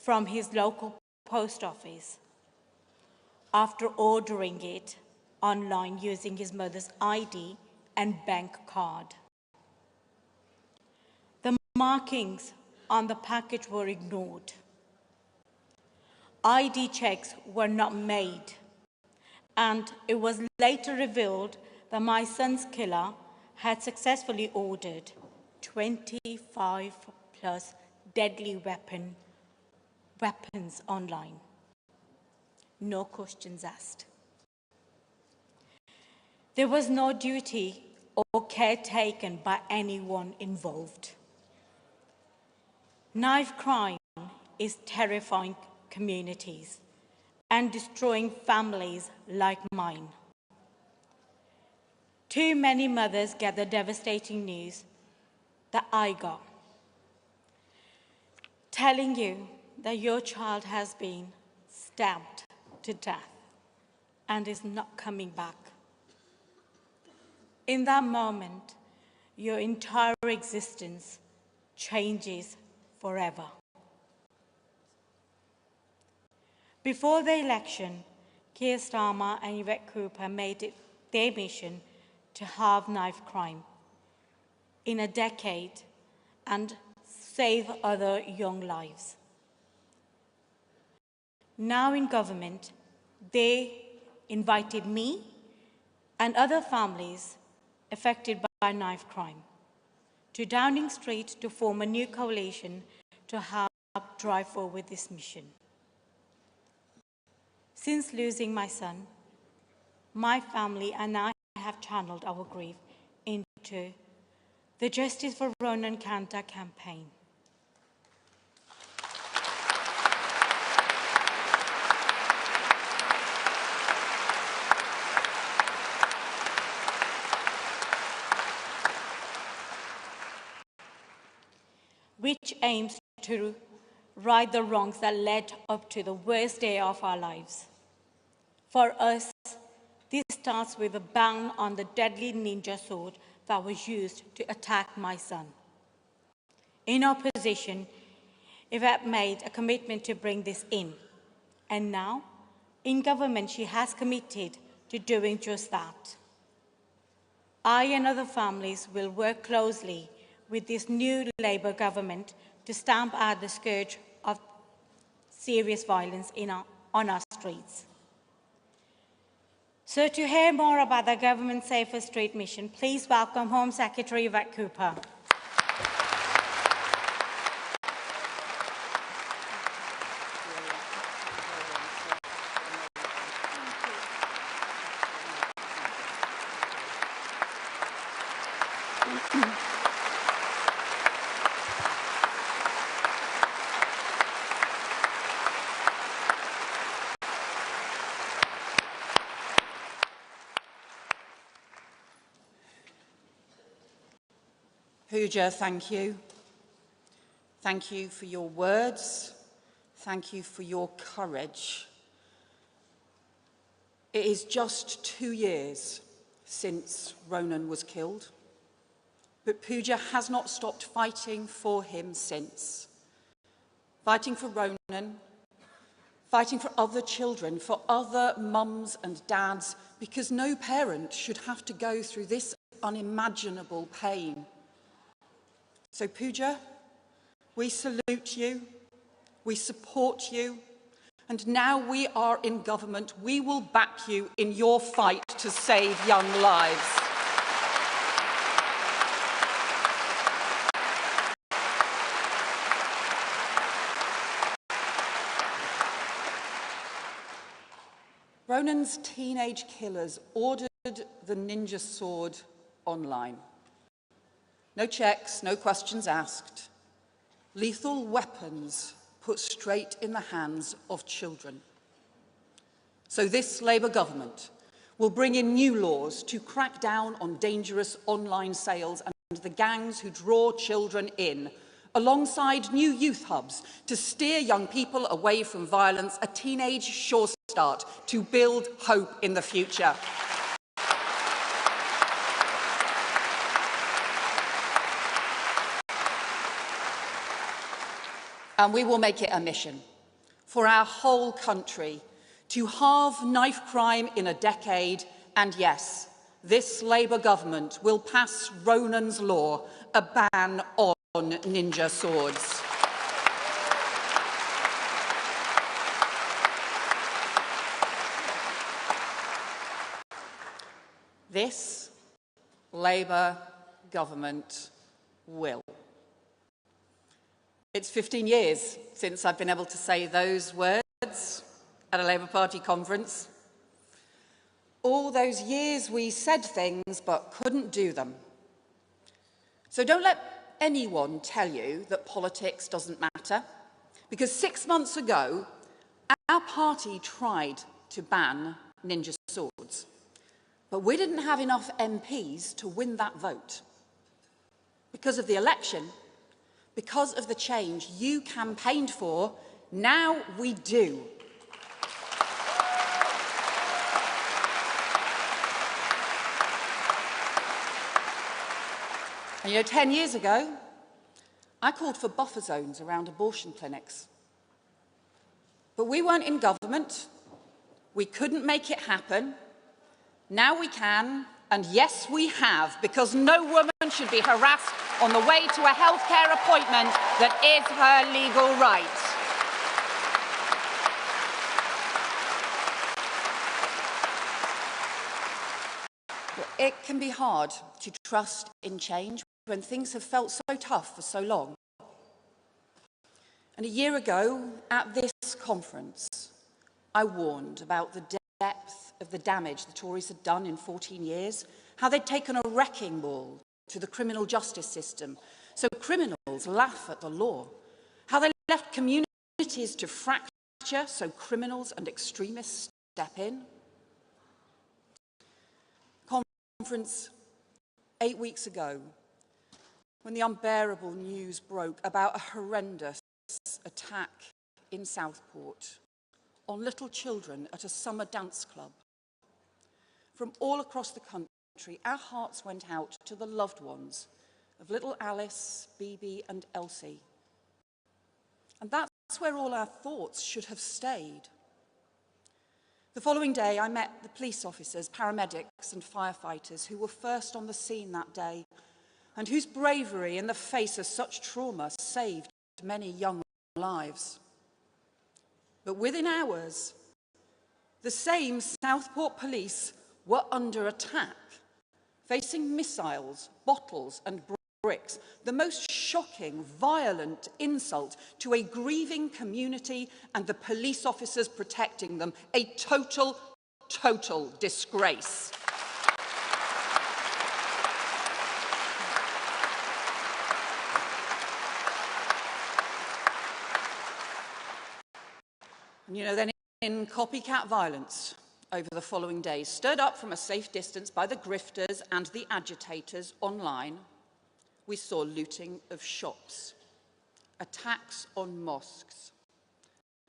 from his local post office after ordering it online using his mother's ID and bank card. The markings on the package were ignored. ID checks were not made, and it was later revealed that my son's killer had successfully ordered 25 plus deadly weapons online. No questions asked. There was no duty or care taken by anyone involved. Knife crime is terrifying communities and destroying families like mine. Too many mothers get the devastating news that I got, telling you that your child has been stabbed to death and is not coming back. In that moment, your entire existence changes forever. Before the election, Keir Starmer and Yvette Cooper made it their mission to halve knife crime in a decade and save other young lives. Now in government, they invited me and other families affected by knife crime to Downing Street to form a new coalition to help drive forward this mission. Since losing my son, my family and I have channeled our grief into the Justice for Ronan Kanta campaign. Which aims to right the wrongs that led up to the worst day of our lives. For us, this starts with a ban on the deadly ninja sword that was used to attack my son. In opposition, Yvette made a commitment to bring this in, and now, in government, she has committed to doing just that. I and other families will work closely with this new Labour government to stamp out the scourge of serious violence on our streets. So to hear more about the government's Safer Street mission, please welcome Home Secretary Yvette Cooper. Pooja, thank you. Thank you for your words. Thank you for your courage. It is just 2 years since Ronan was killed, but Pooja has not stopped fighting for him since. Fighting for Ronan, fighting for other children, for other mums and dads, because no parent should have to go through this unimaginable pain. So Pooja, we salute you, we support you, and now we are in government, we will back you in your fight to save young lives. Ronan's teenage killers ordered the ninja sword online. No checks, no questions asked. Lethal weapons put straight in the hands of children. So this Labour government will bring in new laws to crack down on dangerous online sales and the gangs who draw children in, alongside new youth hubs to steer young people away from violence, a teenage sure start to build hope in the future. And we will make it a mission for our whole country, to halve knife crime in a decade, and yes, this Labour government will pass Ronan's Law, a ban on ninja swords. This Labour government will. It's 15 years since I've been able to say those words at a Labour Party conference. All those years we said things but couldn't do them. So don't let anyone tell you that politics doesn't matter, because 6 months ago, our party tried to ban ninja swords, but we didn't have enough MPs to win that vote. Because of the election, because of the change you campaigned for, now we do. And you know, 10 years ago, I called for buffer zones around abortion clinics. But we weren't in government. We couldn't make it happen. Now we can, and yes, we have, because no woman should be harassed on the way to a healthcare appointment that is her legal right. It can be hard to trust in change when things have felt so tough for so long. And a year ago, at this conference, I warned about the depth of the damage the Tories had done in 14 years, how they'd taken a wrecking ball to the criminal justice system, so criminals laugh at the law, how they left communities to fracture, so criminals and extremists step in. Conference 8 weeks ago, when the unbearable news broke about a horrendous attack in Southport on little children at a summer dance club. From all across the country, our hearts went out to the loved ones of little Alice, Bibi and Elsie. And that's where all our thoughts should have stayed. The following day, I met the police officers, paramedics and firefighters who were first on the scene that day and whose bravery in the face of such trauma saved many young lives. But within hours, the same Southport police were under attack, facing missiles, bottles and bricks, the most shocking, violent insult to a grieving community and the police officers protecting them, a total disgrace. And you know, then in copycat violence over the following days, stirred up from a safe distance by the grifters and the agitators online, we saw looting of shops, attacks on mosques,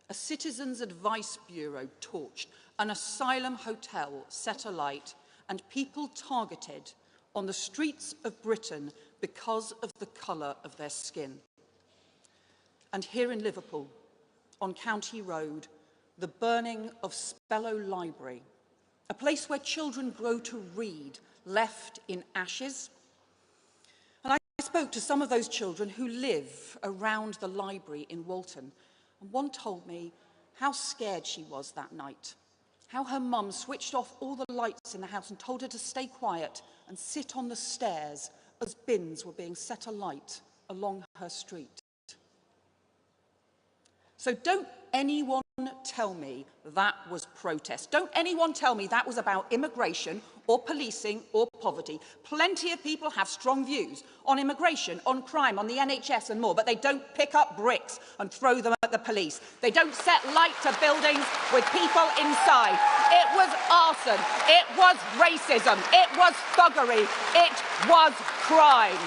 a citizens' advice bureau torched, an asylum hotel set alight, and people targeted on the streets of Britain because of the colour of their skin. And here in Liverpool, on County Road, the burning of Spellow Library, a place where children grow to read, left in ashes. And I spoke to some of those children who live around the library in Walton, and one told me how scared she was that night, how her mum switched off all the lights in the house and told her to stay quiet and sit on the stairs as bins were being set alight along her street. So don't anyone tell me that was protest. Don't anyone tell me that was about immigration or policing or poverty. Plenty of people have strong views on immigration, on crime, on the NHS and more, but they don't pick up bricks and throw them at the police. They don't set light to buildings with people inside. It was arson. It was racism. It was thuggery. It was crime.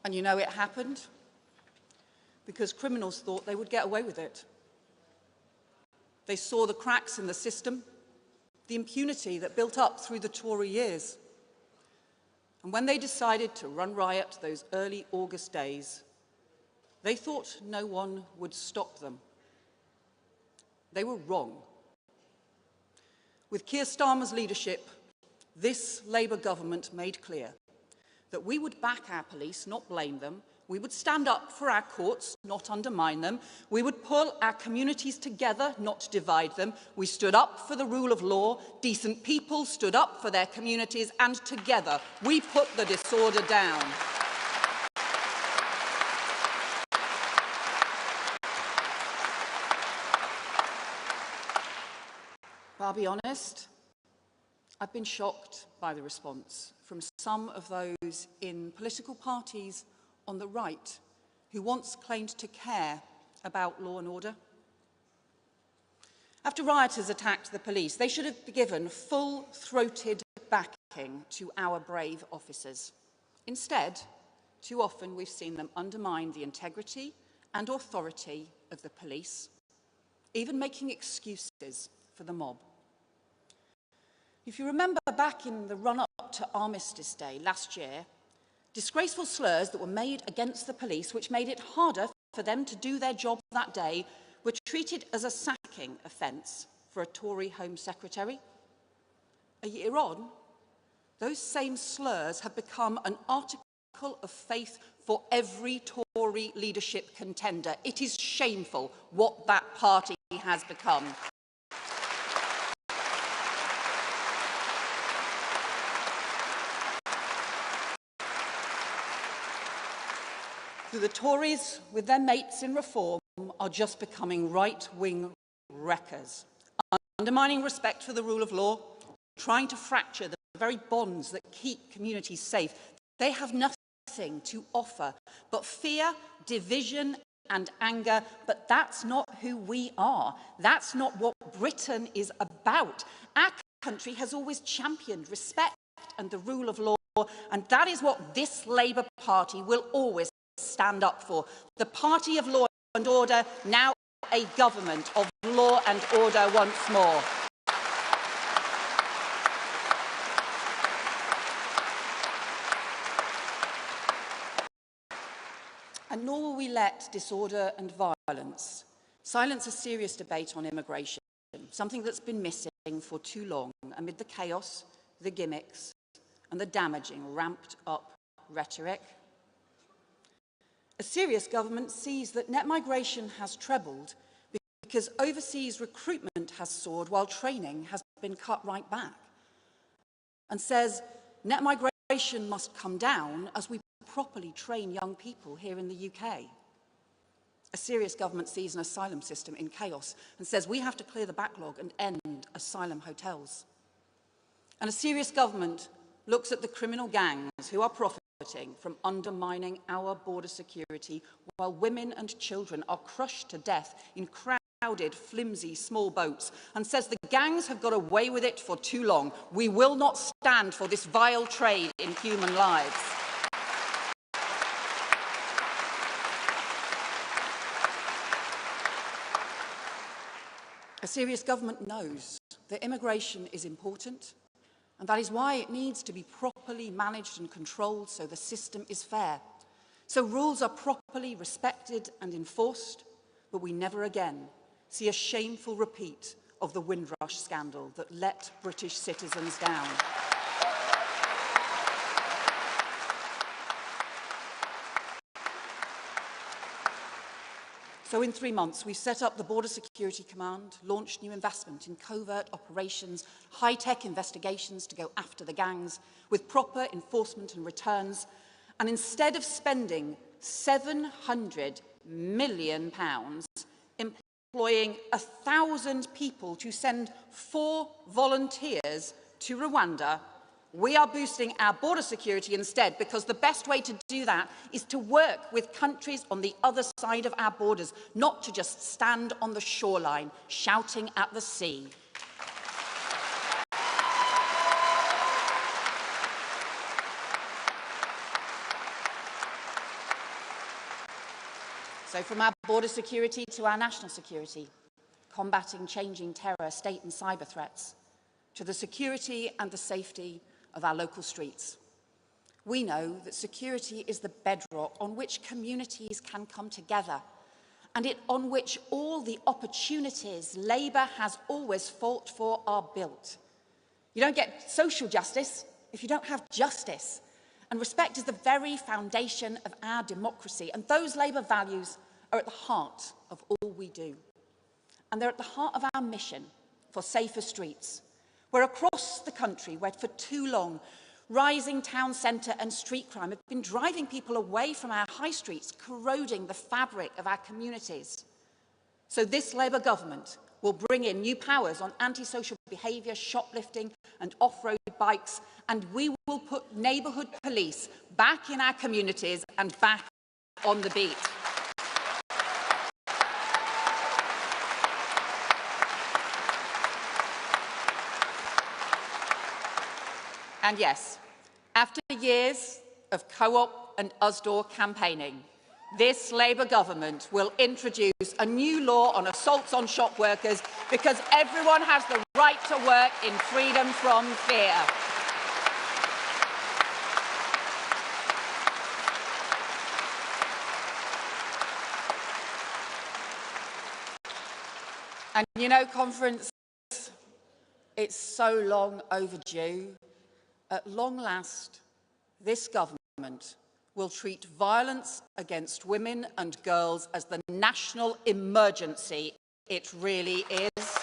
And you know it happened because criminals thought they would get away with it. They saw the cracks in the system, the impunity that built up through the Tory years. And when they decided to run riot those early August days, they thought no one would stop them. They were wrong. With Keir Starmer's leadership, this Labour government made clear that we would back our police, not blame them. We would stand up for our courts, not undermine them. We would pull our communities together, not divide them. We stood up for the rule of law. Decent people stood up for their communities, and together we put the disorder down. But I'll be honest, I've been shocked by the response from some of those in political parties on the right who once claimed to care about law and order. After rioters attacked the police, they should have given full-throated backing to our brave officers. Instead, too often we've seen them undermine the integrity and authority of the police, even making excuses for the mob. If you remember back in the run-up to Armistice Day last year, disgraceful slurs that were made against the police, which made it harder for them to do their job that day, were treated as a sacking offence for a Tory Home Secretary. A year on, those same slurs have become an article of faith for every Tory leadership contender. It is shameful what that party has become. The Tories, with their mates in reform, are just becoming right-wing wreckers, undermining respect for the rule of law, trying to fracture the very bonds that keep communities safe. They have nothing to offer but fear, division and anger, but that's not who we are. That's not what Britain is about. Our country has always championed respect and the rule of law, and that is what this Labour Party will always stand up for. The party of law and order, now a government of law and order once more. And nor will we let disorder and violence silence a serious debate on immigration, something that's been missing for too long amid the chaos, the gimmicks and the damaging ramped-up rhetoric. A serious government sees that net migration has trebled because overseas recruitment has soared while training has been cut right back, and says net migration must come down as we properly train young people here in the UK. A serious government sees an asylum system in chaos and says we have to clear the backlog and end asylum hotels. And a serious government looks at the criminal gangs who are profiting from undermining our border security while women and children are crushed to death in crowded, flimsy, small boats, and says the gangs have got away with it for too long. We will not stand for this vile trade in human lives. A serious government knows that immigration is important, and that is why it needs to be properly managed and controlled so the system is fair. So rules are properly respected and enforced, but we never again see a shameful repeat of the Windrush scandal that let British citizens down. So in 3 months, we've set up the Border Security Command, launched new investment in covert operations, high-tech investigations to go after the gangs, with proper enforcement and returns. And instead of spending £700 million employing 1,000 people to send 4 volunteers to Rwanda, we are boosting our border security instead, because the best way to do that is to work with countries on the other side of our borders, not to just stand on the shoreline shouting at the sea. So from our border security to our national security, combating changing terror, state and cyber threats, to the security and the safety of our local streets. We know that security is the bedrock on which communities can come together and on which all the opportunities Labour has always fought for are built. You don't get social justice if you don't have justice. And respect is the very foundation of our democracy. And those Labour values are at the heart of all we do. And they're at the heart of our mission for safer streets, where across the country, where for too long, rising town centre and street crime have been driving people away from our high streets, corroding the fabric of our communities. So this Labour government will bring in new powers on antisocial behaviour, shoplifting and off-road bikes, and we will put neighbourhood police back in our communities and back on the beat. And yes, after years of co-op and USDOR campaigning, this Labour government will introduce a new law on assaults on shop workers because everyone has the right to work in freedom from fear. And you know, conference, it's so long overdue. At long last, this government will treat violence against women and girls as the national emergency it really is.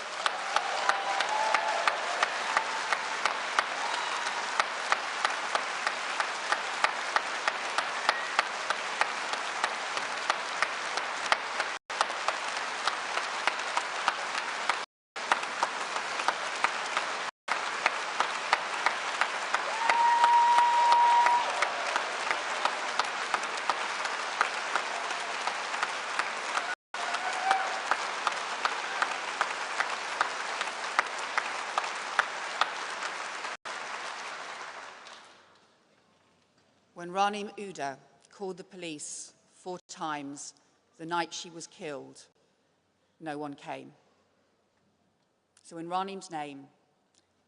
When Ranim Uda called the police 4 times the night she was killed, no one came. So in Ranim's name,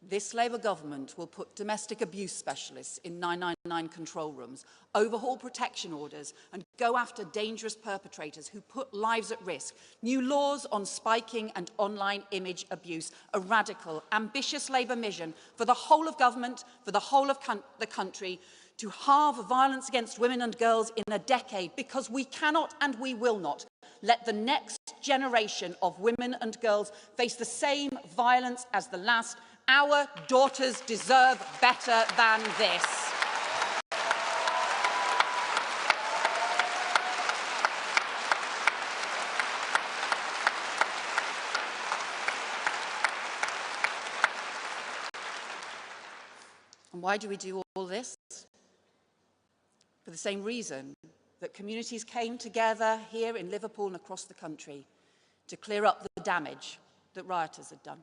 this Labour government will put domestic abuse specialists in 999 control rooms, overhaul protection orders and go after dangerous perpetrators who put lives at risk. New laws on spiking and online image abuse, a radical, ambitious Labour mission for the whole of government, for the whole of the country, to halve violence against women and girls in a decade, because we cannot and we will not let the next generation of women and girls face the same violence as the last. Our daughters deserve better than this. And why do we do all this? For the same reason that communities came together here in Liverpool and across the country to clear up the damage that rioters had done,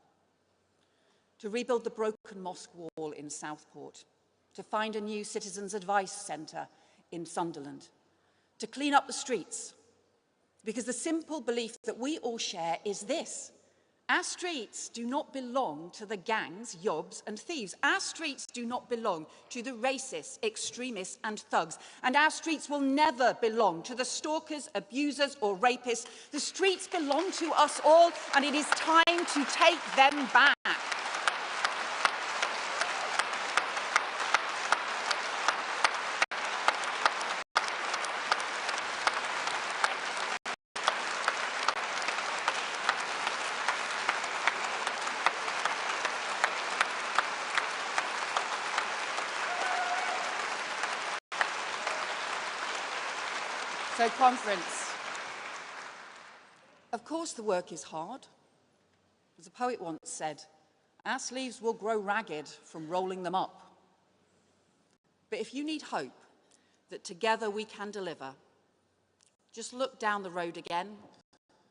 to rebuild the broken mosque wall in Southport, to find a new citizens' advice centre in Sunderland, to clean up the streets, because the simple belief that we all share is this: our streets do not belong to the gangs, yobs and thieves. Our streets do not belong to the racists, extremists and thugs. And our streets will never belong to the stalkers, abusers or rapists. The streets belong to us all, and it is time to take them back. So, conference, of course the work is hard. As a poet once said, our sleeves will grow ragged from rolling them up. But if you need hope that together we can deliver, just look down the road again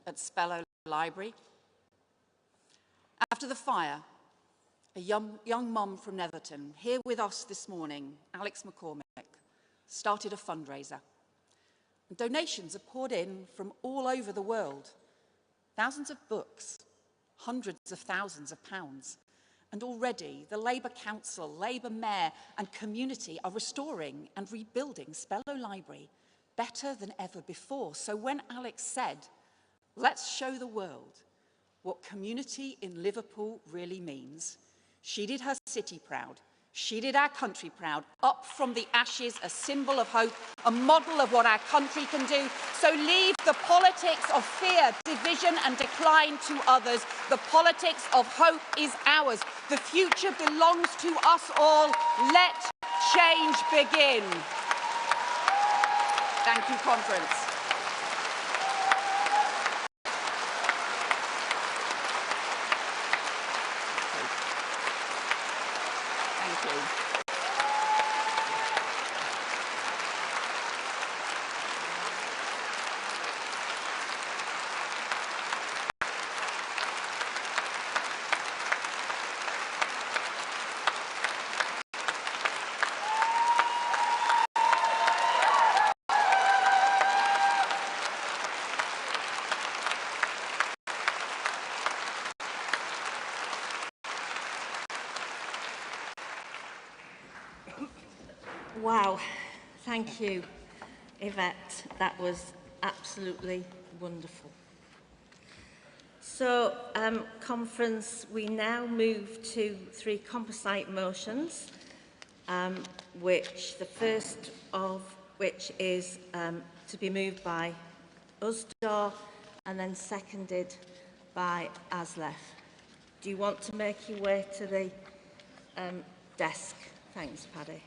at Spellow Library. After the fire, a young mum from Netherton, here with us this morning, Alex McCormick, started a fundraiser. Donations are poured in from all over the world. Thousands of books, hundreds of thousands of pounds. And already the Labour Council, Labour Mayor and community are restoring and rebuilding Spello Library better than ever before. So when Alex said, let's show the world what community in Liverpool really means, she did her city proud. She did our country proud. Up from the ashes, a symbol of hope, a model of what our country can do. So leave the politics of fear, division and decline to others. The politics of hope is ours. The future belongs to us all. Let change begin. Thank you, conference. Thank you. Wow, thank you, Yvette. That was absolutely wonderful. So, conference, we now move to 3 composite motions, which the first of which is to be moved by Usdaw and then seconded by Aslef. Do you want to make your way to the desk? Thanks, Paddy.